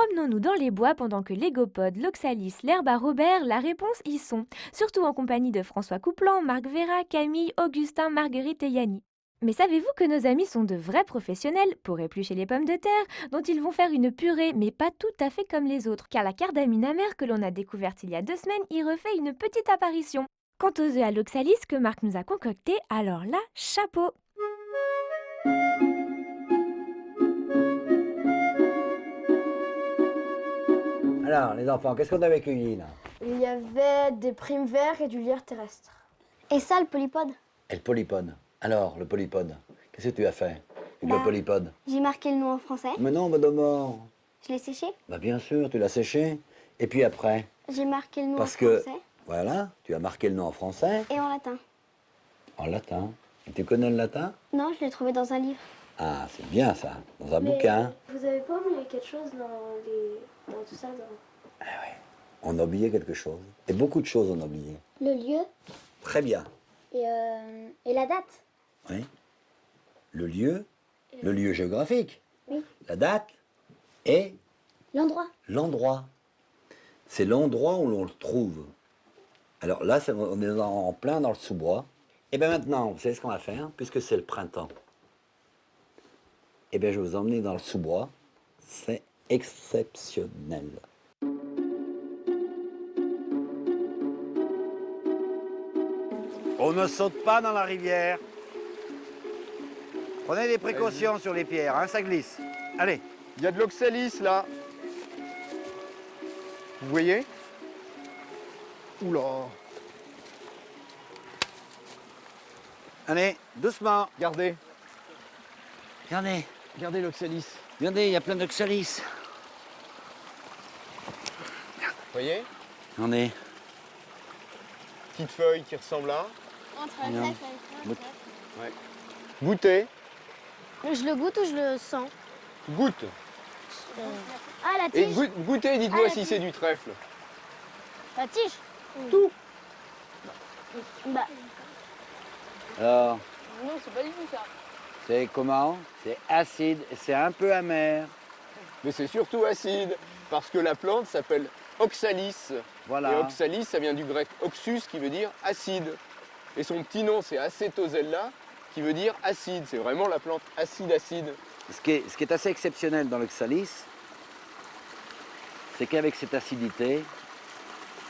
Promenons-nous dans les bois pendant que l'égopode, l'oxalis, l'herbe à Robert, la réponse y sont. Surtout en compagnie de François Couplan, Marc Vera, Camille, Augustin, Marguerite et Yanni. Mais savez-vous que nos amis sont de vrais professionnels pour éplucher les pommes de terre, dont ils vont faire une purée, mais pas tout à fait comme les autres, car la cardamine amère que l'on a découverte il y a 2 semaines y refait une petite apparition. Quant aux œufs à l'oxalis que Marc nous a concoctés, alors là, chapeau! Alors, les enfants, qu'est-ce qu'on avait cueilli là? Il y avait des primes verts et du lierre terrestre. Et ça, le polypode? Et le polypode. Alors, le polypode, qu'est-ce que tu as fait avec Bah. le polypode? J'ai marqué le nom en français. Mais non, madame mort. Je l'ai séché. Bah bien sûr, tu l'as séché. Et puis après, J'ai marqué le nom parce en que, français voilà, tu as marqué le nom en français, et en latin. en latin. Et tu connais le latin? Non, je l'ai trouvé dans un livre. Ah, c'est bien ça, dans un bouquin. Vous avez pas oublié quelque chose dans tout ça On a oublié quelque chose. Et beaucoup de choses on a oublié. Le lieu Très bien. et la date. Oui. Le lieu géographique. Oui. La date et L'endroit. l'endroit. C'est l'endroit où l'on le trouve. Alors là, on est en plein dans le sous-bois. Et bien maintenant, vous savez ce qu'on va faire, puisque c'est le printemps. Eh bien, je vais vous emmener dans le sous-bois. C'est exceptionnel. On ne saute pas dans la rivière. Prenez des précautions sur les pierres, hein, ça glisse. Allez. Il y a de l'oxalis là. Vous voyez? Oula. Allez, doucement. Regardez. Regardez, Regardez l'oxalis. regardez, il y a plein d'oxalis. Vous voyez? Regardez. Petite feuille qui ressemble à. Entre un Non. trèfle Ouais. Goûtez. Je le goûte ou je le sens? Goûte. Ah, la Et tige. goûtez et dites-moi Ah, si c'est du trèfle. La tige. Tout. Bah, Alors, Non, c'est pas du tout ça. c'est comment? C'est acide et c'est un peu amer. Mais c'est surtout acide. Parce que la plante s'appelle oxalis. Voilà. Et oxalis, ça vient du grec oxus qui veut dire acide. Et son petit nom, c'est acetosella qui veut dire acide. C'est vraiment la plante acide-acide. Ce qui est assez exceptionnel dans l'oxalis, c'est qu'avec cette acidité,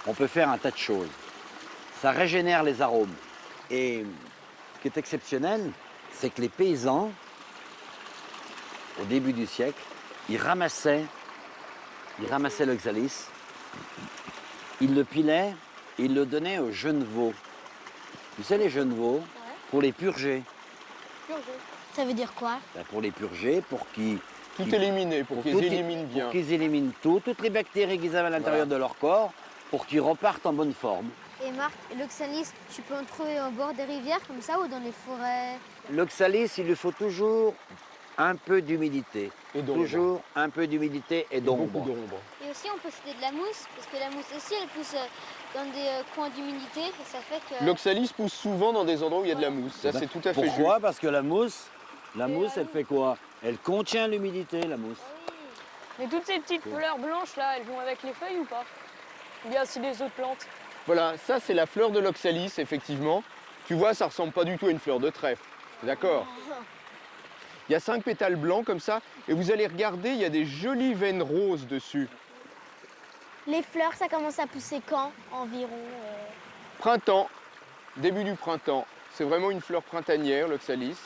on peut faire un tas de choses. Ça régénère les arômes. Et ce qui est exceptionnel, c'est que les paysans, au début du siècle, ils ramassaient l'oxalis, ils le pilaient, ils le donnaient aux jeunes veaux. Tu sais, les jeunes veaux, pour les purger. ça veut dire quoi? Ben, pour les purger, pour qu'ils Tout éliminer, pour qu'ils tout éliminent bien. Pour qu'ils éliminent toutes les bactéries qu'ils avaient à l'intérieur de leur corps, pour qu'ils repartent en bonne forme. Et Marc, l'oxalis, tu peux en trouver au bord des rivières comme ça ou dans les forêts? L'oxalis, il lui faut toujours un peu d'humidité. Et d'ombre. Toujours un peu d'humidité et Beaucoup d'ombre. d'ombre. Et aussi, on peut citer de la mousse, parce que la mousse aussi, elle pousse dans des coins d'humidité, et ça fait que... L'oxalis pousse souvent dans des endroits où il y a de la mousse. Ça, c'est tout à fait juste. Pourquoi? Parce que la mousse, elle fait quoi? Elle contient l'humidité, la mousse. Mais toutes ces petites fleurs blanches là, elles vont avec les feuilles ou pas? Ou bien c'est des autres plantes? Voilà, ça c'est la fleur de l'oxalis, effectivement. Tu vois, ça ressemble pas du tout à une fleur de trèfle. D'accord? Il y a 5 pétales blancs comme ça, et vous allez regarder, il y a des jolies veines roses dessus. Les fleurs, ça commence à pousser quand, environ? Printemps, début du printemps. C'est vraiment une fleur printanière, l'oxalis.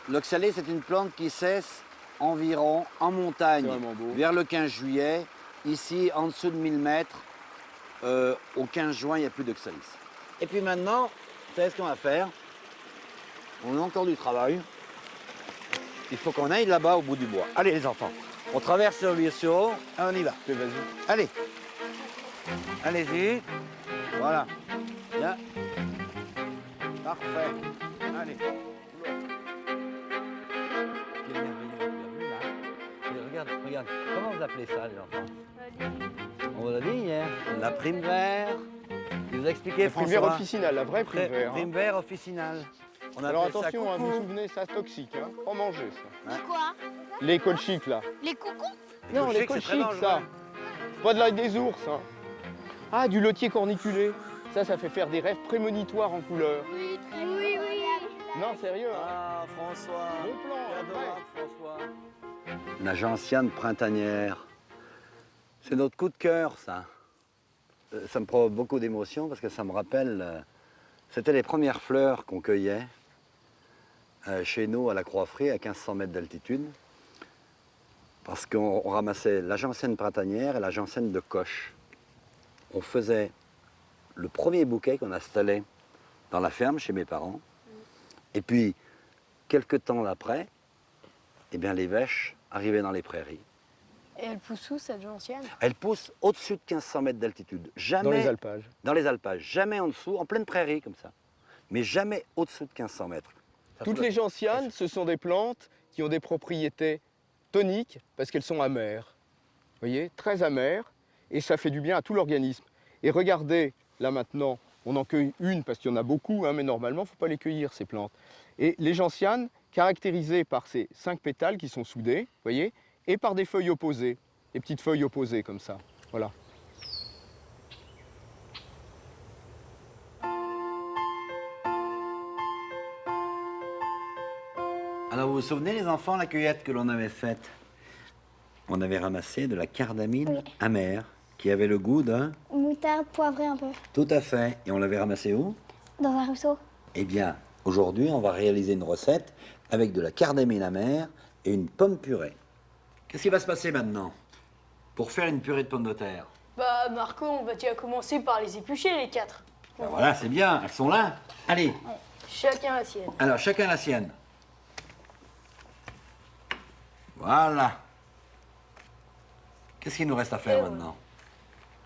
L'oxalis, c'est une plante qui cesse environ en montagne, C'est vraiment beau. vers le 15 juillet. Ici, en dessous de 1000 mètres, au 15 juin, il n'y a plus d'oxalis. Et puis maintenant, vous savez ce qu'on va faire? On a encore du travail. Il faut qu'on aille là-bas au bout du bois. Allez les enfants, on traverse le ruisseau et on y va. Mais vas-y. Allez, allez-y. Voilà. Bien. Parfait. Allez. Ce qui est merveilleux, tu as vu, là? Et regarde. Comment vous appelez ça, les enfants? On vous l'a dit hier. La prime vert. Il vous a expliqué, La prime François. vert officinale, la vraie prime vert. Prime vert officinale. On Alors appelle ça attention, hein, vous coucou. vous souvenez, ça toxique, hein. Pas manger ça. Quoi? Les colchiques, là. Les coucous? Non, les colchiques, c'est très colchiques, ça. Pas de l'ail des ours, hein. Ah, du lotier corniculé. Ça fait faire des rêves prémonitoires en couleur. Oui, oui, oui. Non, sérieux, hein. Ah, François. Bon plan, Quel hein, adorable, François. La gentiane printanière. C'est notre coup de cœur, ça. Ça me provoque beaucoup d'émotions parce que ça me rappelle. C'était les premières fleurs qu'on cueillait chez nous à la Croix-Frie, à 1500 mètres d'altitude. Parce qu'on ramassait la gentiane printanière et la gentiane de coche. On faisait le premier bouquet qu'on installait dans la ferme chez mes parents. Et puis, quelques temps après, eh bien, les vaches arrivaient dans les prairies. Et elle pousse où cette gentiane? Elles poussent au-dessus de 1500 mètres d'altitude. Jamais Dans les alpages. dans les alpages, jamais en dessous, en pleine prairie comme ça. Mais jamais au-dessous de 1500 mètres. Ça Toutes flotte. les gentianes, ce sont des plantes qui ont des propriétés toniques parce qu'elles sont amères. Vous voyez, très amères, et ça fait du bien à tout l'organisme. Et regardez, là maintenant, on en cueille une parce qu'il y en a beaucoup, hein, mais normalement, il ne faut pas les cueillir, ces plantes. Et les gentianes, caractérisées par ces 5 pétales qui sont soudés, vous voyez, et par des feuilles opposées, des petites feuilles opposées comme ça. Voilà. Alors vous vous souvenez les enfants, la cueillette que l'on avait faite? On avait ramassé de la cardamine amère qui avait le goût d'un... Moutarde poivrée un peu. Tout à fait. Et on l'avait ramassé où? Dans un ruisseau. Eh bien, aujourd'hui, on va réaliser une recette avec de la cardamine amère et une pomme purée. Qu'est-ce qui va se passer maintenant pour faire une purée de pommes de terre? Bah Marco, on va déjà commencer par les éplucher les 4. Ben voilà, c'est bien, elles sont là. Allez, Chacun la sienne. alors chacun la sienne. Voilà. Qu'est-ce qu'il nous reste à faire Et voilà. maintenant?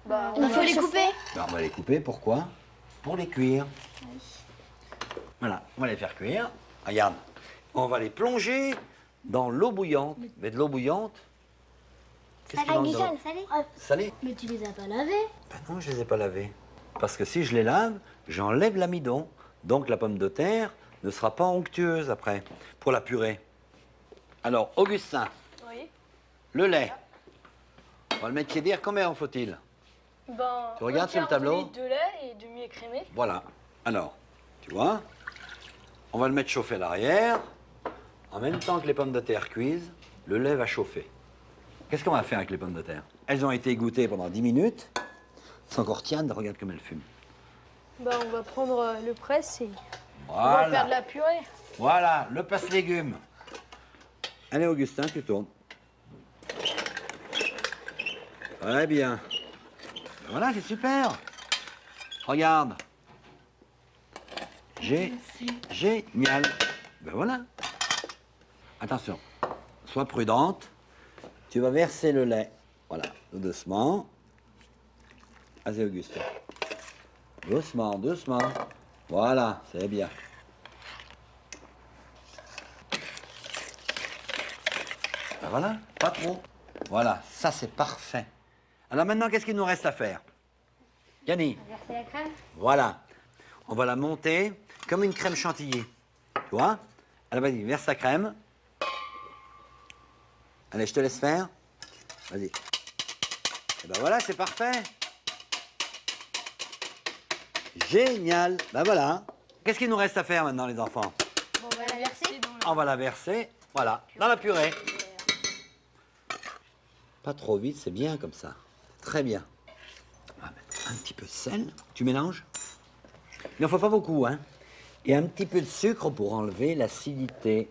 Bah, Il faut les couper. Ben, on va les couper, pourquoi? Pour les cuire. Voilà, on va les faire cuire. Regarde, on va les plonger dans l'eau bouillante. Mais de l'eau bouillante. Qu'est-ce qu'il manque dans l'eau? salé. Salé? Mais tu les as pas lavés. Ben non, je les ai pas lavés. Parce que si je les lave, j'enlève l'amidon. Donc la pomme de terre ne sera pas onctueuse après, pour la purée. Alors, Augustin, Oui. le lait. On va le mettre tiédir. Combien en faut-il? Ben, Tu regardes un sur le quart de tableau? litre de lait et demi écrémé. Voilà. Alors, tu vois, on va le mettre chauffer à l'arrière. En même temps que les pommes de terre cuisent, le lait va chauffer. Qu'est-ce qu'on va faire avec les pommes de terre? Elles ont été égouttées pendant 10 minutes. C'est encore tiède, regarde comme elles fument. Bah, on va prendre le presse et on va faire de Voilà. la purée. Voilà, le passe-légumes. Allez, Augustin, tu tournes. Très bien. Voilà, c'est super. Regarde. Génial. Ben voilà. Attention, sois prudente. Tu vas verser le lait. Voilà, tout doucement. Vas-y, Augustin. Doucement, doucement. Voilà, c'est bien. Ben voilà, pas trop. Voilà, ça c'est parfait. Alors maintenant, qu'est-ce qu'il nous reste à faire? Yanni, Verser la crème. voilà. On va la monter comme une crème chantilly. Tu vois? Alors vas-y, verse la crème. Allez, je te laisse faire. Vas-y. Et ben voilà, c'est parfait. Génial. Ben voilà. Qu'est-ce qu'il nous reste à faire maintenant, les enfants? On va la verser. On va la verser, voilà, dans la purée. Pas trop vite, c'est bien comme ça. Très bien. On va mettre un petit peu de sel. Tu mélanges. Il n'en faut pas beaucoup, hein. Et un petit peu de sucre pour enlever l'acidité.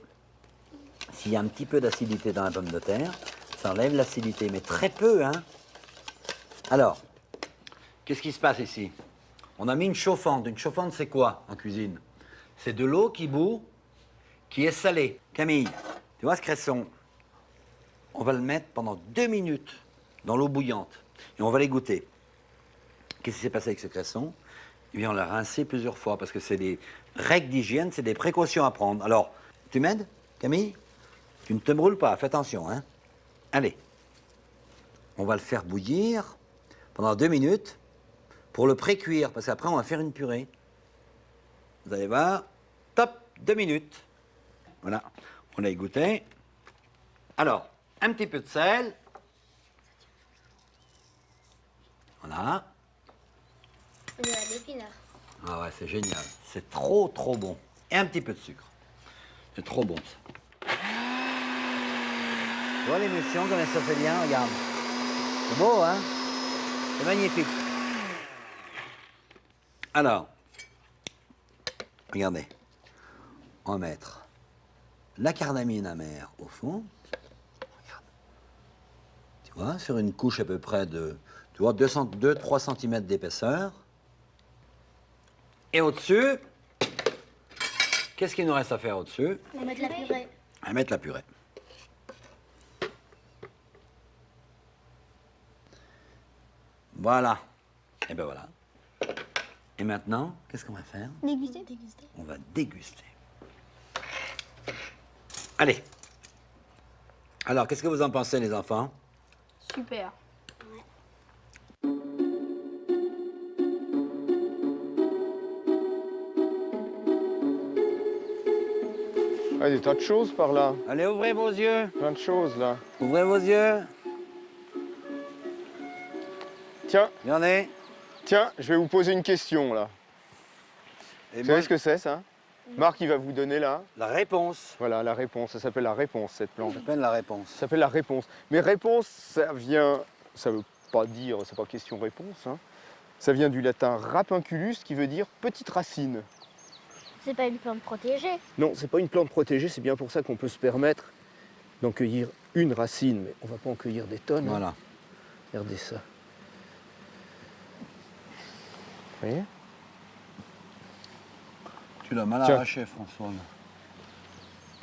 S'il y a un petit peu d'acidité dans la pomme de terre, ça enlève l'acidité, mais très peu, hein. Alors, qu'est-ce qui se passe ici? On a mis une chauffante. Une chauffante, c'est quoi en cuisine? C'est de l'eau qui bout, qui est salée. Camille, tu vois ce cresson? On va le mettre pendant 2 minutes dans l'eau bouillante et on va les goûter. Qu'est-ce qui s'est passé avec ce cresson? Eh bien, on l'a rincé plusieurs fois parce que c'est des règles d'hygiène, c'est des précautions à prendre. Alors, tu m'aides, Camille? Tu ne te brûles pas, fais attention, hein? Allez, on va le faire bouillir pendant 2 minutes pour le pré-cuire parce qu'après, on va faire une purée. Vous allez voir, top, 2 minutes. Voilà, on a égoutté. Alors, un petit peu de sel. Voilà. Il y a l'épinard. Ah ouais, c'est génial. C'est trop, trop bon. Et un petit peu de sucre. C'est trop bon, ça. Tu vois l'émulsion, comme ça fait bien, regarde. C'est beau, hein? C'est magnifique. Alors, regardez. On va mettre la cardamine amère au fond. Regarde. Tu vois, sur une couche à peu près de, tu vois, 2-3 cm d'épaisseur. Et au-dessus, qu'est-ce qu'il nous reste à faire au-dessus? On va mettre la purée. À mettre la purée. Voilà. Et ben voilà. Et maintenant, qu'est-ce qu'on va faire? Déguster. On va déguster. Allez. Alors, qu'est-ce que vous en pensez, les enfants? Super. Ah, des tas de choses par là. Allez, ouvrez vos yeux. Plein de choses là. Ouvrez vos yeux. Tiens, Regardez. tiens, je vais vous poser une question là. Et Vous moi, savez ce que c'est ça? Marc, il va vous donner là. la réponse. Voilà, la réponse. Ça s'appelle la réponse, cette plante. Ça s'appelle la réponse. Ça s'appelle la réponse. Mais réponse, ça vient, ça veut pas dire, c'est pas question-réponse. Hein. Ça vient du latin rapinculus qui veut dire petite racine. C'est pas une plante protégée. Non, c'est pas une plante protégée, c'est bien pour ça qu'on peut se permettre d'en cueillir une racine, mais on va pas en cueillir des tonnes. Hein. Voilà. Regardez ça. Vous voyez? Tu l'as mal Tiens. arraché, François.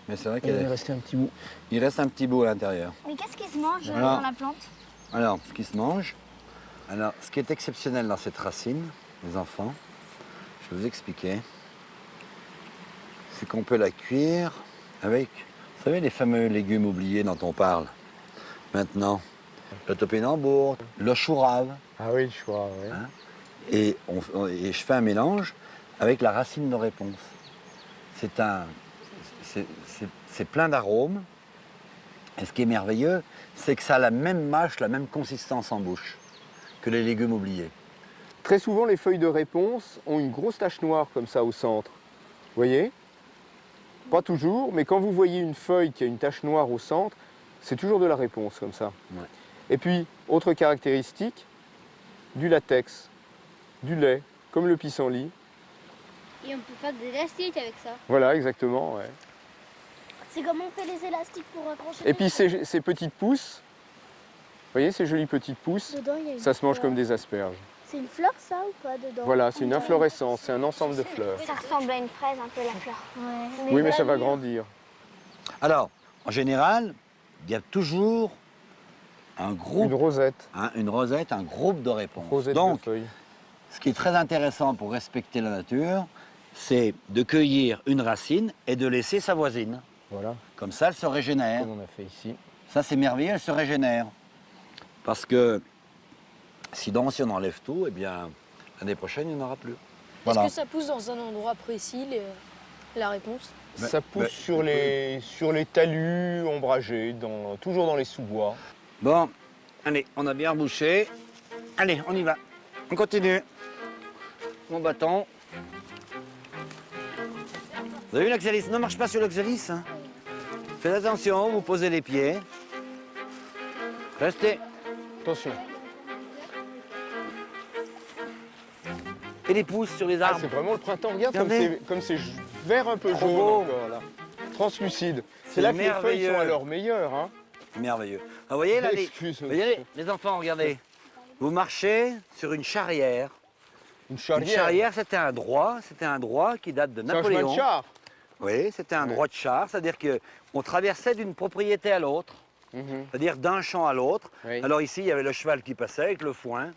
Mais c'est vrai Il est qu'il resté un petit bout. reste un petit bout à l'intérieur. Mais qu'est-ce qui se mange Voilà. dans la plante? Alors, ce qui se mange. Alors, ce qui est exceptionnel dans cette racine, les enfants, je vais vous expliquer, c'est qu'on peut la cuire avec, vous savez, les fameux légumes oubliés dont on parle maintenant. Le topinambour, le chou rave. Ah oui, je crois, oui. Hein? Et je fais un mélange avec la racine de réponse. C'est plein d'arômes. Et ce qui est merveilleux, c'est que ça a la même mâche, la même consistance en bouche que les légumes oubliés. Très souvent, les feuilles de réponse ont une grosse tache noire comme ça au centre. Vous voyez? Pas toujours, mais quand vous voyez une feuille qui a une tache noire au centre, c'est toujours de la réponse comme ça. Ouais. Et puis, autre caractéristique, du latex, du lait, comme le pissenlit. Et on peut faire des élastiques avec ça. Voilà, exactement, ouais. C'est comment on fait les élastiques pour accrocher. Et puis ces petites pousses, vous voyez ces jolies petites pousses, Dedans, il y a une ça se mange fleur. comme des asperges. C'est une fleur, ça, ou pas, dedans? Voilà, c'est une inflorescence, c'est un ensemble de fleurs. Ça ressemble à une fraise, un peu, la fleur. Ouais. Oui, mais ça va grandir. Alors, en général, il y a toujours un groupe, Une rosette, une rosette, un groupe de réponses. rosette Donc, de feuilles. ce qui est très intéressant pour respecter la nature, c'est de cueillir une racine et de laisser sa voisine. Voilà, Comme ça, elle se régénère. comme on a fait ici. Ça, c'est merveilleux, elle se régénère. Parce que sinon, si on enlève tout, eh bien, l'année prochaine, il n'y en aura plus. Voilà. Est-ce que ça pousse dans un endroit précis, la réponse? Ça pousse sur les talus ombragés, toujours dans les sous-bois. Bon, allez, on a bien bouché. Allez, on y va. On continue. Mon bâton. Vous avez vu l'oxalis? Ne marche pas sur l'oxalis. Hein. Faites attention, vous posez les pieds. Restez. Attention. Et les pouces sur les Ah, arbres. c'est vraiment le printemps. Regarde Regardez. comme c'est vert un peu Trop jaune beau. encore, là. Translucide. C'est C'est là que les feuilles merveilleux. sont à leur meilleur. Hein. Merveilleux. Ah, vous voyez là, Excuse-moi. regardez, les enfants, regardez. Vous marchez sur une charrière. Une Une charrière. charrière, c'était un droit qui date de C'est un chemin de Napoléon. char. Oui, c'était un Ouais. droit de char, c'est-à-dire qu'on traversait d'une propriété à l'autre, Mhm. c'est-à-dire d'un champ à l'autre. Oui. Alors ici, il y avait le cheval qui passait avec le foin,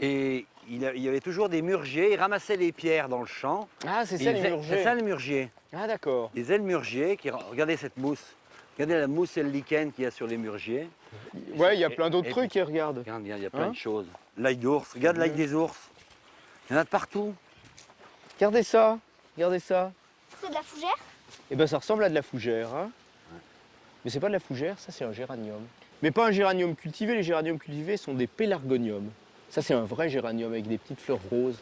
et il y avait toujours des murgiers, ils ramassaient les pierres dans le champ. Ah, c'est et ça ils les faisaient- murgers. C'est ça les murgiers. Ah, d'accord. Des ailes murgiers, regardez cette mousse. Regardez la mousse et le lichen qu'il y a sur les murgiers. Ouais, il y a plein d'autres et- trucs, et regarde. Regarde, il y a plein Hein de choses. L'ail d'ours, regarde l'ail Mhm. des ours. Il y en a de partout. Regardez ça. Regardez ça. C'est de la fougère? Eh ben, ça ressemble à de la fougère. Hein. Mais c'est pas de la fougère, ça c'est un géranium. Mais pas un géranium cultivé, les géraniums cultivés sont des pélargoniums. Ça c'est un vrai géranium avec des petites fleurs roses,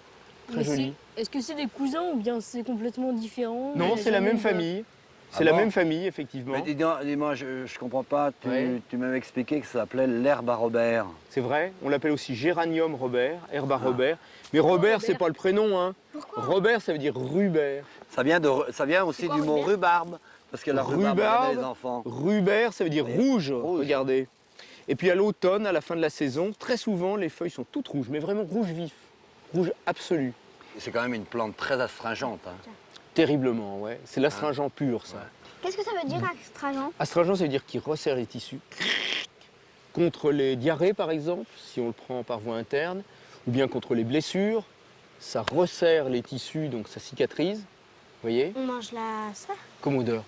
très Mais jolies. Est-ce que c'est des cousins ou bien c'est complètement différent? Non, Il y a c'est la jamais même de- famille. C'est Ah la bon même famille, effectivement. Mais dis-moi, je comprends pas. Tu, Ouais. tu m'avais expliqué que ça s'appelait l'herbe à Robert. C'est vrai, on l'appelle aussi géranium Robert, herbe à Ah. Robert. Mais Robert, c'est Robert pas le prénom, hein. Pourquoi? Robert, ça veut dire Rubert. Ça vient aussi quoi, du mot Robert rhubarbe. Parce que la rhubarbe, Rhubarbe. regardez les enfants. Rubert, ça veut dire Oui, rouge, rouge. regardez. Et puis à l'automne, à la fin de la saison, très souvent, les feuilles sont toutes rouges, mais vraiment rouge vif, rouge absolu. C'est quand même une plante très astringente. Hein. Terriblement, ouais. C'est l'astringent pur, ça. Ouais. Qu'est-ce que ça veut dire, astringent? Astringent, ça veut dire qu'il resserre les tissus. Contre les diarrhées, par exemple, si on le prend par voie interne, ou bien contre les blessures, ça resserre les tissus, donc ça cicatrise. Vous voyez? On mange ça. Comme odeur.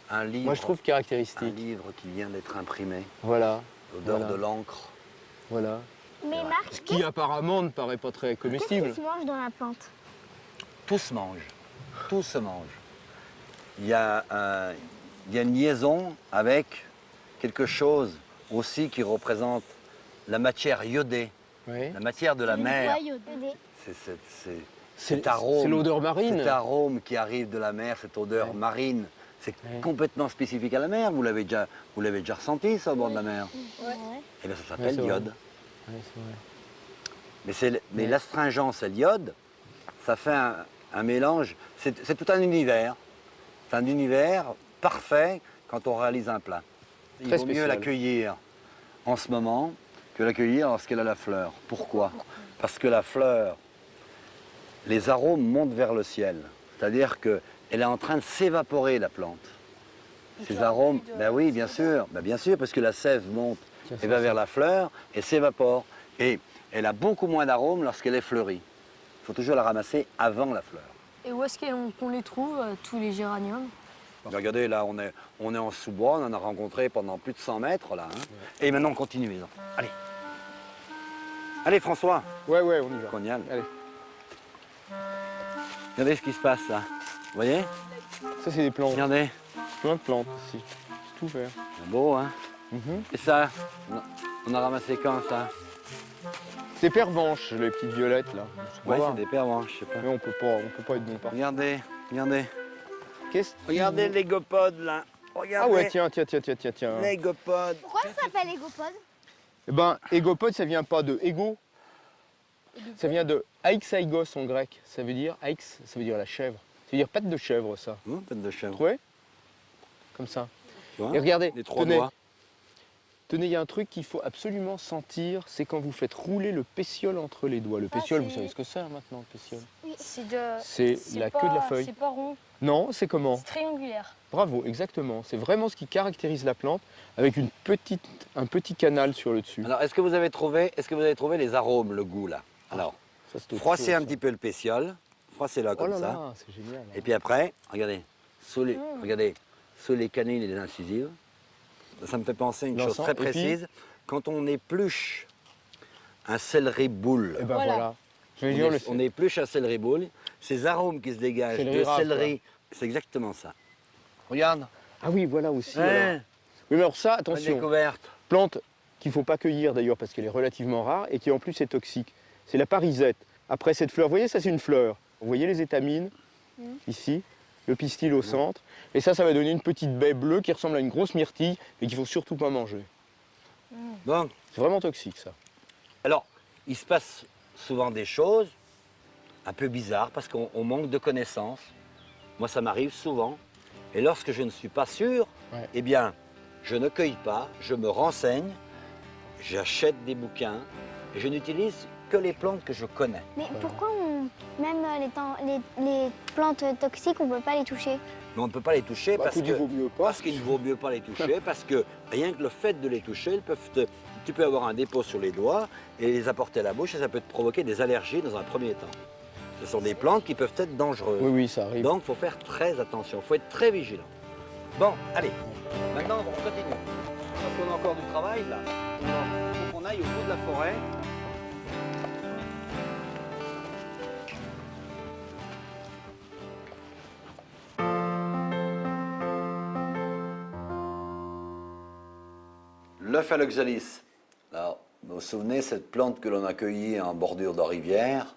Un livre, Moi, je trouve un caractéristique. livre qui vient d'être imprimé. Voilà, L'odeur Voilà. de l'encre. voilà. Mais vrai. Marc, Ce qui apparemment ne paraît pas très qu'est-ce comestible. qui se mange dans la plante? Tout se mange. Tout se mange. Il y a une liaison avec quelque chose aussi qui représente la matière iodée, Ouais. la matière de la mer. C'est cet arôme. C'est l'odeur marine. Cet arôme qui arrive de la mer, cette odeur Ouais. marine, c'est Ouais. complètement spécifique à la mer. Vous l'avez déjà ressenti, ça, au bord de la mer. Ouais. Eh bien, ça Ouais, s'appelle c'est vrai. l'iode. Ouais, c'est vrai. Mais Ouais. l'astringence et l'iode, ça fait un mélange. C'est tout un univers. C'est un univers parfait quand on réalise un plat. Il Très vaut mieux spécial. l'accueillir en ce moment que l'accueillir lorsqu'elle a la fleur. Pourquoi? Parce que la fleur, les arômes montent vers le ciel. C'est-à-dire qu'elle est en train de s'évaporer, la plante. Ces arômes, ben oui, bien sûr, parce que la sève monte Tiens, et va vers la fleur et s'évapore. Et elle a beaucoup moins d'arômes lorsqu'elle est fleurie. Il faut toujours la ramasser avant la fleur. Et où est-ce qu'on les trouve, tous les géraniums? Mais regardez, là, on est en sous-bois, on en a rencontré pendant plus de 100 mètres, là. Hein. Et maintenant, on continue, les enfants. Allez. Allez, François, Ouais, ouais, on y va. qu'on y aille. Allez. Regardez ce qui se passe, là. Vous voyez? Ça, c'est des plantes. Regardez. Plein de plantes ici. C'est tout vert. C'est beau, hein? Mhm. Et ça, on a ramassé quand, ça? C'est pervenche, les petites violettes, là. Je sais pas Ouais, voir. c'est des pervenches, je sais pas. Mais on peut pas être bon partout. Regardez, regardez. Qu'est-ce Regardez les gopodes, là. Ah Regardez. ouais, tiens. Les gopodes. Pourquoi ça s'appelle égopode? Eh ben, égopode, ça vient pas de égo. Ça vient de aixaigos en grec. Ça veut dire aix, ça veut dire la chèvre. Ça veut dire patte de chèvre, ça. Tête de Vous chèvre. trouvez? Comme ça. Tu vois? Et regardez, Les trois tenez, doigts. tenez, il y a un truc qu'il faut absolument sentir, c'est quand vous faites rouler le pétiole entre les doigts. Le pétiole, vous c'est- savez ce que c'est hein, maintenant, le pétiole? C'est de... C'est la queue de la feuille. C'est pas rond, Non, c'est comment? c'est triangulaire. Bravo, exactement. C'est vraiment ce qui caractérise la plante, avec un petit canal sur le dessus. Alors, est-ce que vous avez trouvé les arômes, le goût, là? Alors, Ça, c'est autre froissez chose, un ça. petit peu le pétiole. Froissez-le Oh comme là ça. là, c'est génial. Et puis après, regardez, sous les canines et les incisives. Ça me fait penser à une chose L'encens, très et puis précise. Quand on épluche un céleri boule, Et ben Voilà. voilà. Je vais dire le on épluche un céleri boule, ces arômes qui se dégagent Céleri de rave, céleri, c'est exactement ça. Regarde, Ah oui, voilà aussi. hein, alors. Oui, mais alors ça, la attention, découverte. plante qu'il ne faut pas cueillir d'ailleurs parce qu'elle est relativement rare et qui en plus est toxique. C'est la parisette. Après cette fleur, vous voyez, ça c'est une fleur. Vous voyez les étamines, ici, le pistil au centre. Et ça va donner une petite baie bleue qui ressemble à une grosse myrtille et qu'il ne faut surtout pas manger. Bon, C'est vraiment toxique ça. alors, il se passe souvent des choses un peu bizarres parce qu'on manque de connaissances. Moi, ça m'arrive souvent. Et lorsque je ne suis pas sûr, Ouais. eh bien, je ne cueille pas, je me renseigne, j'achète des bouquins et je n'utilise que les plantes que je connais. Mais pourquoi même les plantes toxiques, on ne peut pas les toucher? Mais on ne peut pas les toucher Bah, parce écoute, il vaut mieux pas. parce qu'il ne vaut mieux pas les toucher, parce que rien que le fait de les toucher, tu peux avoir un dépôt sur les doigts et les apporter à la bouche et ça peut te provoquer des allergies dans un premier temps. Ce sont des plantes qui peuvent être dangereuses. Oui, oui, ça arrive. Donc, il faut faire très attention, il faut être très vigilant. Bon, allez, maintenant on continue. Parce qu'on a encore du travail là. Il faut qu'on aille au bout de la forêt. l'œuf à l'oxalis. Alors, vous vous souvenez, cette plante que l'on a cueillie en bordure de rivière,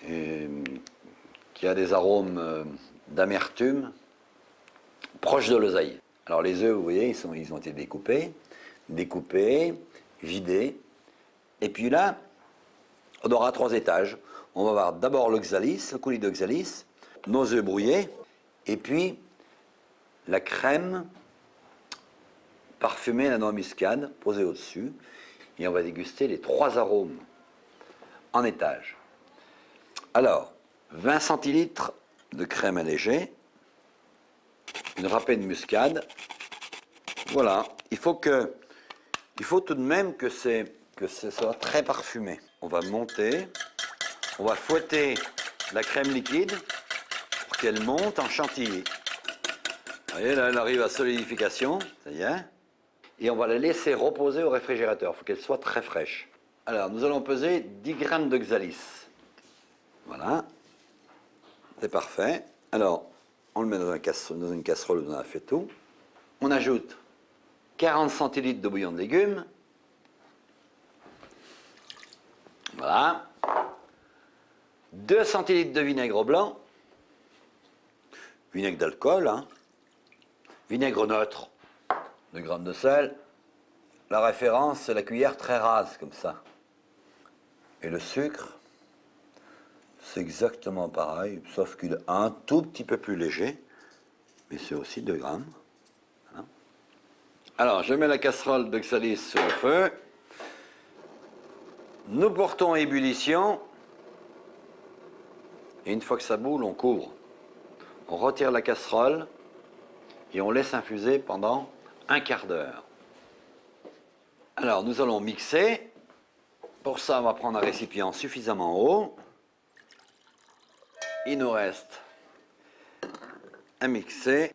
qui a des arômes d'amertume, proches de l'oseille. Alors les œufs, vous voyez, ils ont été découpés, vidés. Et puis là, on aura 3 étages. On va avoir d'abord l'oxalis, le coulis d'oxalis, nos œufs brouillés, et puis la crème parfumée à la noix muscade posée au-dessus. Et on va déguster les 3 arômes en étage. Alors, 20 centilitres de crème allégée, une râpée de muscade. Voilà, il faut tout de même que ce soit très parfumé. On va monter, on va fouetter la crème liquide pour qu'elle monte en chantilly. Vous voyez, là, elle arrive à solidification, ça y est. Et on va la laisser reposer au réfrigérateur. Il faut qu'elle soit très fraîche. Alors, nous allons peser 10 grammes d'oxalis. Voilà. C'est parfait. Alors, on le met dans une casserole où on a fait tout. On ajoute 40 centilitres de bouillon de légumes. Voilà. 2 centilitres de vinaigre blanc. Vinaigre d'alcool, hein. Vinaigre neutre. 2 grammes de sel. La référence, c'est la cuillère très rase, comme ça. Et le sucre, c'est exactement pareil, sauf qu'il est un tout petit peu plus léger, mais c'est aussi 2 grammes. Voilà. Alors, je mets la casserole d'oxalis sur le feu. Nous portons à ébullition. Et une fois que ça boule, on couvre. On retire la casserole et on laisse infuser pendant 1/4 d'heure. Alors, nous allons mixer. Pour ça, on va prendre un récipient suffisamment haut. Il nous reste à mixer.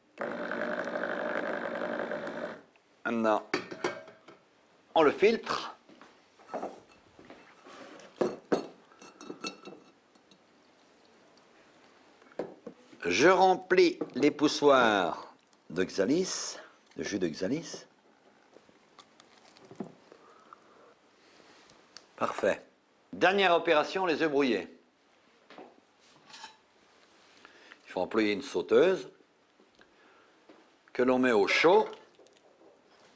Maintenant, on le filtre. Je remplis les poussoirs d'oxalis, de jus d'oxalis. Parfait. Dernière opération, les œufs brouillés. Il faut employer une sauteuse que l'on met au chaud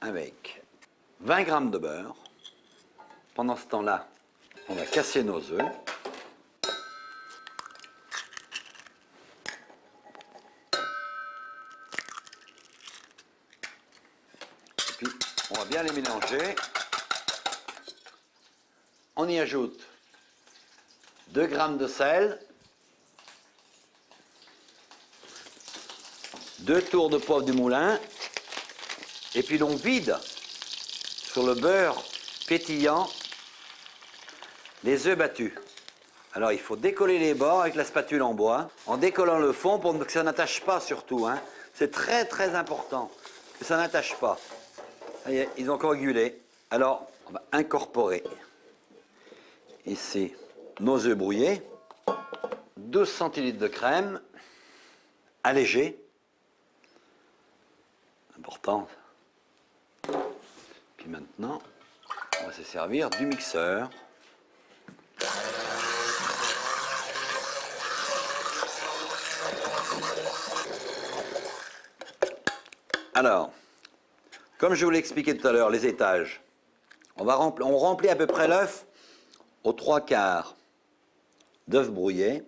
avec 20 grammes de beurre. Pendant ce temps-là, on va casser nos œufs. Et puis, on va bien les mélanger. On y ajoute 2 grammes de sel, 2 tours de poivre du moulin, et puis l'on vide sur le beurre pétillant les œufs battus. Alors il faut décoller les bords avec la spatule en bois, en décollant le fond pour que ça n'attache pas surtout. Hein. C'est très très important que ça n'attache pas. Ça y est, ils ont coagulé. Alors on va incorporer ici nos œufs brouillés, 12 centilitres de crème, allégée, important. Puis maintenant, on va se servir du mixeur. Alors, comme je vous l'ai expliqué tout à l'heure, les étages, on remplit à peu près l'œuf aux 3/4 d'œufs brouillés.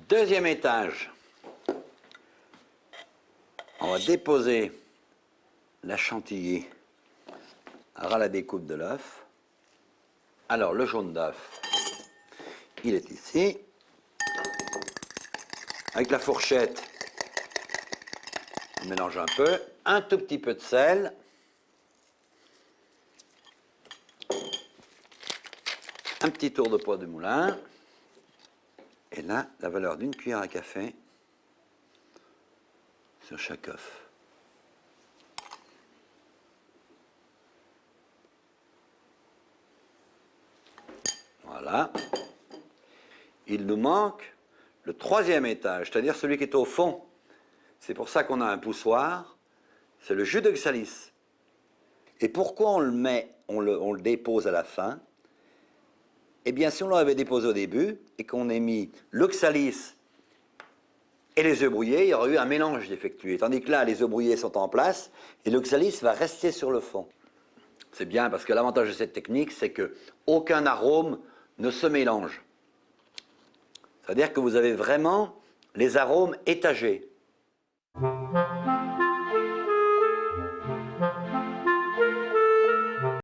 Deuxième étage, on va déposer la chantilly à la découpe de l'œuf. Alors, le jaune d'œuf, il est ici. Avec la fourchette, on mélange un peu. Un tout petit peu de sel. Un petit tour de poivre de moulin. Et là, la valeur d'une cuillère à café sur chaque œuf. Voilà. Il nous manque le 3e étage, c'est-à-dire celui qui est au fond. C'est pour ça qu'on a un poussoir. c'est le jus d'oxalis. Et pourquoi on le met, on le dépose à la fin? Eh bien, si on l'avait déposé au début et qu'on ait mis l'oxalis et les œufs brouillés, il y aurait eu un mélange d'effectué. Tandis que là, les œufs brouillés sont en place et l'oxalis va rester sur le fond. C'est bien parce que l'avantage de cette technique, c'est qu'aucun arôme ne se mélange. C'est-à-dire que vous avez vraiment les arômes étagés.